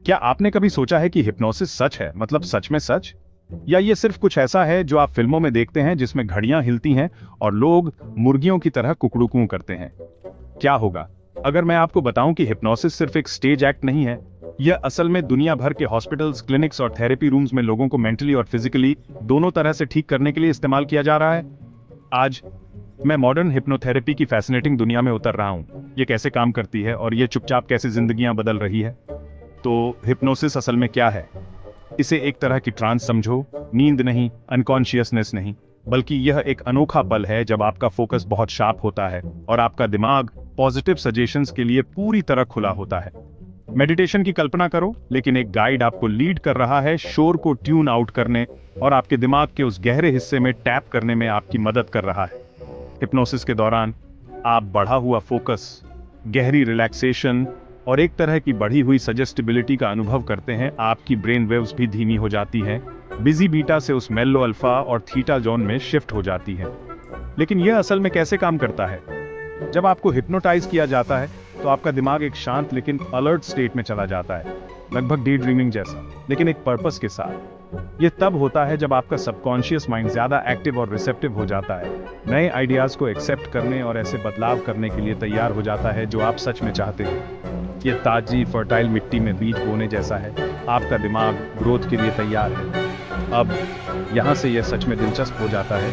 क्या आपने कभी सोचा है कि हिप्नोसिस सच है, मतलब सच में सच? या ये सिर्फ कुछ ऐसा है जो आप फिल्मों में देखते हैं जिसमें घड़ियां हिलती हैं और लोग मुर्गियों की तरह कुकड़ू करते हैं? क्या होगा अगर मैं आपको बताऊं कि हिप्नोसिस सिर्फ एक स्टेज एक्ट नहीं है? यह असल में दुनिया भर के हॉस्पिटल्स, क्लिनिक्स और थेरेपी रूम्स में लोगों को मेंटली और फिजिकली दोनों तरह से ठीक करने के लिए इस्तेमाल किया जा रहा है। आज मैं मॉडर्न हिप्नोथेरेपी की फैसिनेटिंग दुनिया में उतर रहा हूं। ये कैसे काम करती है और ये चुपचाप कैसे जिंदगियां बदल रही है। तो हिप्नोसिस असल में क्या है? इसे एक तरह की ट्रांस समझो, नींद नहीं, अनकॉन्शियसनेस नहीं, बल्कि यह एक अनोखा पल है जब आपका फोकस बहुत शार्प होता है और आपका दिमाग पॉजिटिव सजेशंस के लिए पूरी तरह खुला होता है। मेडिटेशन की कल्पना करो, लेकिन एक गाइड आपको लीड कर रहा है, शोर को ट्यून आउट करने और आपके दिमाग के उस गहरे हिस्से में टैप करने में आपकी मदद कर रहा है। हिप्नोसिस के दौरान आप बढ़ा हुआ फोकस, गहरी रिलैक्सेशन और एक तरह की बढ़ी हुई सजेस्टिबिलिटी का अनुभव करते हैं। आपकी ब्रेन वेव्स भी धीमी हो जाती हैं, बिजी बीटा से उस मेलो अल्फा और थीटा जोन में शिफ्ट हो जाती हैं। लेकिन यह असल में कैसे काम करता है? जब आपको हिप्नोटाइज किया जाता है तो आपका दिमाग एक शांत लेकिन अलर्ट स्टेट में चला जाता है, लगभग डे ड्रीमिंग जैसा, लेकिन एक पर्पस के साथ। यह तब होता है जब आपका सबकॉन्शियस माइंड ज्यादा एक्टिव और रिसेप्टिव हो जाता है, नए आइडियाज को एक्सेप्ट करने और ऐसे बदलाव करने के लिए तैयार हो जाता है जो आप सच में चाहते हैं। यह ताजी फर्टाइल मिट्टी में बीज बोने जैसा है। आपका दिमाग ग्रोथ के लिए तैयार है। अब यहाँ से यह सच में दिलचस्प हो जाता है,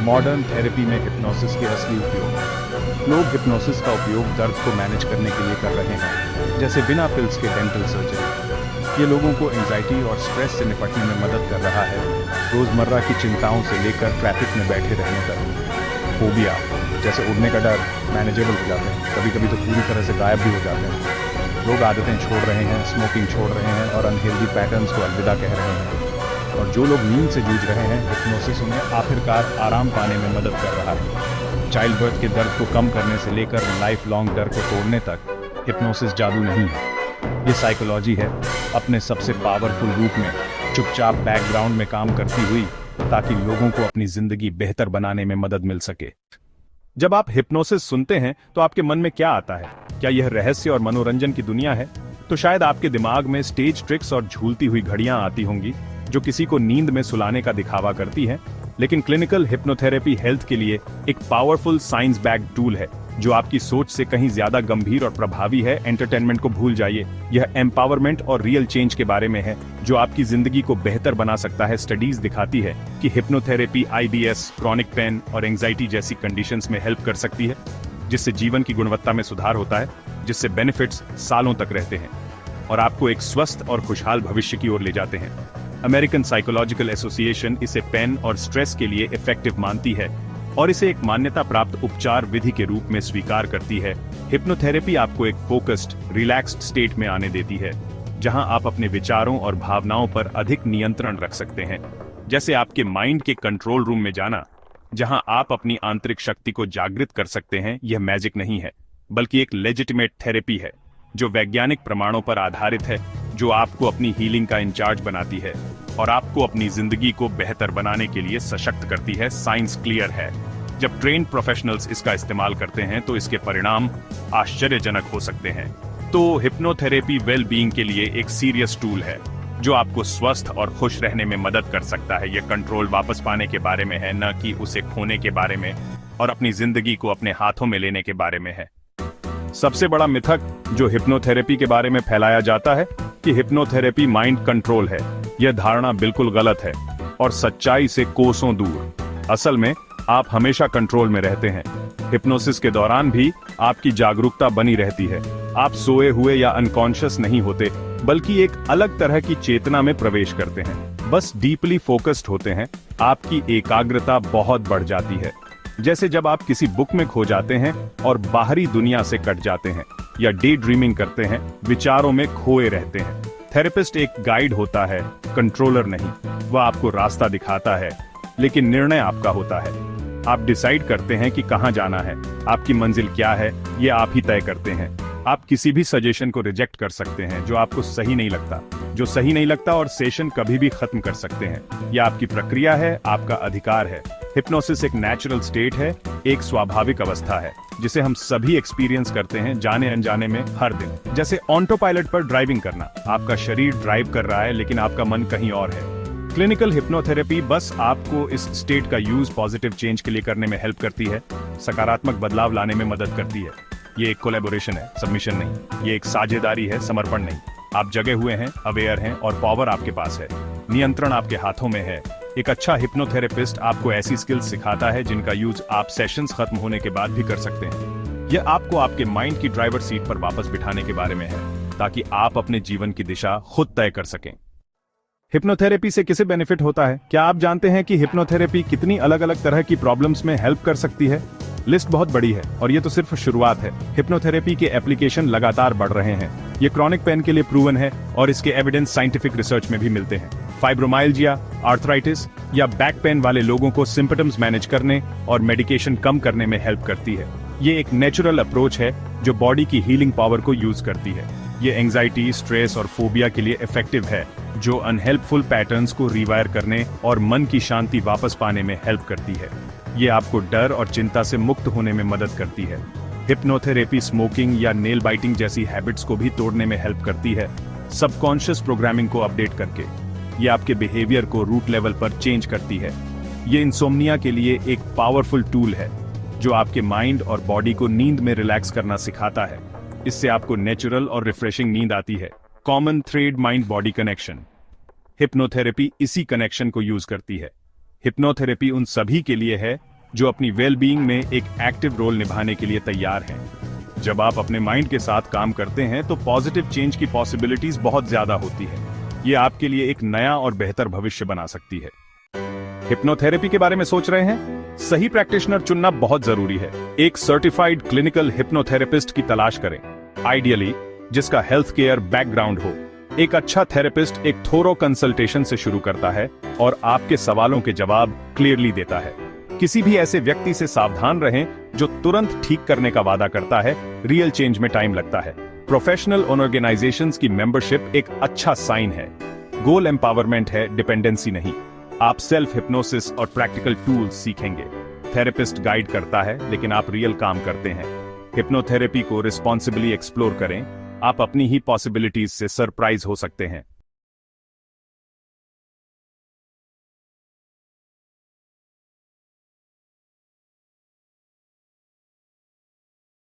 मॉडर्न थेरेपी में हिप्नोसिस के असली उपयोग। लोग हिप्नोसिस का उपयोग दर्द को मैनेज करने के लिए कर रहे हैं, जैसे बिना पिल्स के डेंटल सर्जरी। ये लोगों को एंजाइटी और स्ट्रेस से निपटने में मदद कर रहा है, रोजमर्रा की चिंताओं से लेकर ट्रैफिक में बैठे रहने तक। फोबिया जैसे उड़ने का डर मैनेजेबल हो जाते हैं, कभी कभी तो पूरी तरह से गायब भी हो जाते हैं। लोग आदतें छोड़ रहे हैं, स्मोकिंग छोड़ रहे हैं और अनहेल्दी पैटर्न्स को अलविदा कह रहे हैं। और जो लोग नींद से जूझ रहे हैं, हिप्नोसिस उन्हें आखिरकार आराम पाने में मदद कर रहा है। चाइल्ड बर्थ के दर्द को कम करने से लेकर लाइफ लॉन्ग डर को तोड़ने तक हिप्नोसिस जादू नहीं है, ये साइकोलॉजी है, अपने सबसे पावरफुल रूप में, चुपचाप बैकग्राउंड में काम करती हुई, ताकि लोगों को अपनी जिंदगी बेहतर बनाने में मदद मिल सके। जब आप हिप्नोसिस सुनते हैं तो आपके मन में क्या आता है? क्या यह रहस्य और मनोरंजन की दुनिया है? तो शायद आपके दिमाग में स्टेज ट्रिक्स और झूलती हुई घड़ियां आती होंगी जो किसी को नींद में सुलाने का दिखावा करती हैं। लेकिन क्लिनिकल हिप्नोथेरेपी हेल्थ के लिए एक पावरफुल साइंस बैक्ड टूल है जो आपकी सोच से कहीं ज्यादा गंभीर और प्रभावी है। एंटरटेनमेंट को भूल जाइए, यह एम्पावरमेंट और रियल चेंज के बारे में है जो आपकी जिंदगी को बेहतर बना सकता है। स्टडीज दिखाती है कि हिप्नोथेरेपी IBS, क्रॉनिक पेन और एंजाइटी जैसी कंडीशंस में हेल्प कर सकती है, जिससे जीवन की गुणवत्ता में सुधार होता है, जिससे बेनिफिट्स सालों तक रहते हैं और आपको एक स्वस्थ और खुशहाल भविष्य की ओर ले जाते हैं। अमेरिकन साइकोलॉजिकल एसोसिएशन इसे पेन और स्ट्रेस के लिए इफेक्टिव मानती है और इसे एक मान्यता प्राप्त उपचार विधि के रूप में स्वीकार करती है। हिप्नोथेरेपी आपको एक फोकस्ड, रिलैक्स्ड स्टेट में आने देती है, जहां आप अपने विचारों और भावनाओं पर अधिक नियंत्रण रख सकते हैं। जैसे आपके माइंड के कंट्रोल रूम में जाना, जहां आप अपनी आंतरिक शक्ति को जागृत कर सकते हैं। यह मैजिक नहीं है, बल्कि एक लेजिटिमेट थेरेपी है जो वैज्ञानिक प्रमाणों पर आधारित है, जो आपको अपनी हीलिंग का इंचार्ज बनाती है और आपको अपनी जिंदगी को बेहतर बनाने के लिए सशक्त करती है। साइंस क्लियर है, जब ट्रेन्ड प्रोफेशनल्स इसका इस्तेमाल करते हैं तो इसके परिणाम आश्चर्यजनक हो सकते हैं। तो हिप्नोथेरेपी वेल बीइंग के लिए एक सीरियस टूल है जो आपको स्वस्थ और खुश रहने में मदद कर सकता है। यह कंट्रोल वापस पाने के बारे में है, न कि उसे खोने के बारे में, और अपनी जिंदगी को अपने हाथों में लेने के बारे में है। सबसे बड़ा मिथक जो हिप्नोथेरेपी के बारे में फैलाया जाता है कि हिप्नोथेरेपी माइंड कंट्रोल है, यह धारणा बिल्कुल गलत है और सच्चाई से कोसों दूर। असल में आप हमेशा कंट्रोल में रहते हैं। हिप्नोसिस के दौरान भी आपकी जागरूकता बनी रहती है। आप सोए हुए या अनकॉन्शियस नहीं होते, बल्कि एक अलग तरह की चेतना में प्रवेश करते हैं। बस डीपली फोकस्ड होते हैं। आपकी एकाग्रता बहुत बढ़ जाती है, जैसे जब आप किसी बुक में खो जाते हैं और बाहरी दुनिया से कट जाते हैं, या डे ड्रीमिंग करते हैं, विचारों में खोए रहते हैं। थेरेपिस्ट एक गाइड होता है, कंट्रोलर नहीं। वह आपको रास्ता दिखाता है, लेकिन निर्णय आपका होता है। आप डिसाइड करते हैं कि कहां जाना है, आपकी मंजिल क्या है, ये आप ही तय करते हैं। आप किसी भी सजेशन को रिजेक्ट कर सकते हैं जो आपको सही नहीं लगता, और सेशन कभी भी खत्म कर सकते हैं। यह आपकी प्रक्रिया है, आपका अधिकार है। हिप्नोसिस एक नेचुरल स्टेट है, एक स्वाभाविक अवस्था है जिसे हम सभी एक्सपीरियंस करते हैं जाने अनजाने में हर दिन। जैसे ऑटो पायलट पर ड्राइविंग करना, आपका शरीर ड्राइव कर रहा है लेकिन आपका मन कहीं और है। क्लिनिकल हिप्नोथेरेपी बस आपको इस स्टेट का यूज पॉजिटिव चेंज के लिए करने में हेल्प करती है, सकारात्मक बदलाव लाने में मदद करती है। ये एक कोलैबोरेशन है, सबमिशन नहीं। ये एक साझेदारी है, समर्पण नहीं। आप जगे हुए हैं, अवेयर हैं और पावर आपके पास है। नियंत्रण आपके हाथों में है। एक अच्छा हिप्नोथेरेपिस्ट आपको ऐसी स्किल्स सिखाता है जिनका यूज आप सेशंस खत्म होने के बाद भी कर सकते हैं। यह आपको आपके माइंड की ड्राइवर सीट पर वापस बिठाने के बारे में है, ताकि आप अपने जीवन की दिशा खुद तय कर सकें। हिप्नोथेरेपी से किसे बेनिफिट होता है? क्या आप जानते हैं कि हिप्नोथेरेपी कितनी अलग अलग तरह की प्रॉब्लम्स में हेल्प कर सकती है? लिस्ट बहुत बड़ी है और ये तो सिर्फ शुरुआत है। हिप्नोथेरेपी के एप्लीकेशन लगातार बढ़ रहे हैं। ये क्रॉनिक पेन के लिए प्रूवन है और इसके एविडेंस साइंटिफिक रिसर्च में भी मिलते हैं। फाइब्रोमाइल्जिया, आर्थराइटिस या बैक पेन वाले लोगों को सिम्पटम्स मैनेज करने और मेडिकेशन कम करने में हेल्प करती है। ये एक नेचुरल अप्रोच है जो बॉडी की हीलिंग पावर को यूज करती है। ये एंजाइटी, स्ट्रेस और फोबिया के लिए इफेक्टिव है, जो अनहेल्पफुल पैटर्न्स को रिवायर करने और मन की शांति वापस पाने में हेल्प करती है। ये आपको डर और चिंता से मुक्त होने में मदद करती है। हिप्नोथेरेपी स्मोकिंग या नेल बाइटिंग जैसी हैबिट्स को भी तोड़ने में हेल्प करती है, सबकॉन्शियस प्रोग्रामिंग को अपडेट करके। ये आपके बिहेवियर को रूट लेवल पर चेंज करती है। ये इंसोम्निया के लिए एक पावरफुल टूल है जो आपके माइंड और बॉडी को नींद में रिलैक्स करना सिखाता है। इससे आपको नेचुरल और रिफ्रेशिंग नींद आती है। Common thread mind body connection. Hypnotherapy इसी कनेक्शन को यूज करती है। हिप्नोथेरेपी उन सभी के लिए है जो अपनी वेल बीइंग में एक एक्टिव रोल निभाने के लिए तैयार हैं। जब आप अपने माइंड के साथ काम करते हैं तो पॉजिटिव चेंज की पॉसिबिलिटीज बहुत ज्यादा होती है। ये आपके लिए एक नया और बेहतर भविष्य बना सकती है। हिप्नोथेरेपी के बारे में सोच रहे हैं? सही प्रैक्टिशनर चुनना बहुत जरूरी है। एक सर्टिफाइड क्लिनिकल हिप्नोथेरेपिस्ट की तलाश करें, आइडियली जिसका हेल्थ केयर बैकग्राउंड हो। एक अच्छा थेरेपिस्ट एक थोरो कंसल्टेशन से शुरू करता है और आपके सवालों के जवाब क्लियरली देता है। किसी भी ऐसे व्यक्ति से सावधान रहें जो तुरंत ठीक करने का वादा करता है। रियल चेंज में टाइम लगता है। प्रोफेशनल ऑर्गेनाइजेशंस की मेंबरशिप एक अच्छा साइन है। गोल एम्पावरमेंट है, डिपेंडेंसी नहीं। आप सेल्फ हिप्नोसिस और प्रैक्टिकल टूल्स सीखेंगे। थेरेपिस्ट गाइड करता है लेकिन आप रियल काम करते हैं। हिप्नोथेरेपी को रिस्पॉन्सिबली एक्सप्लोर करें। आप अपनी ही पॉसिबिलिटीज से सरप्राइज हो सकते हैं।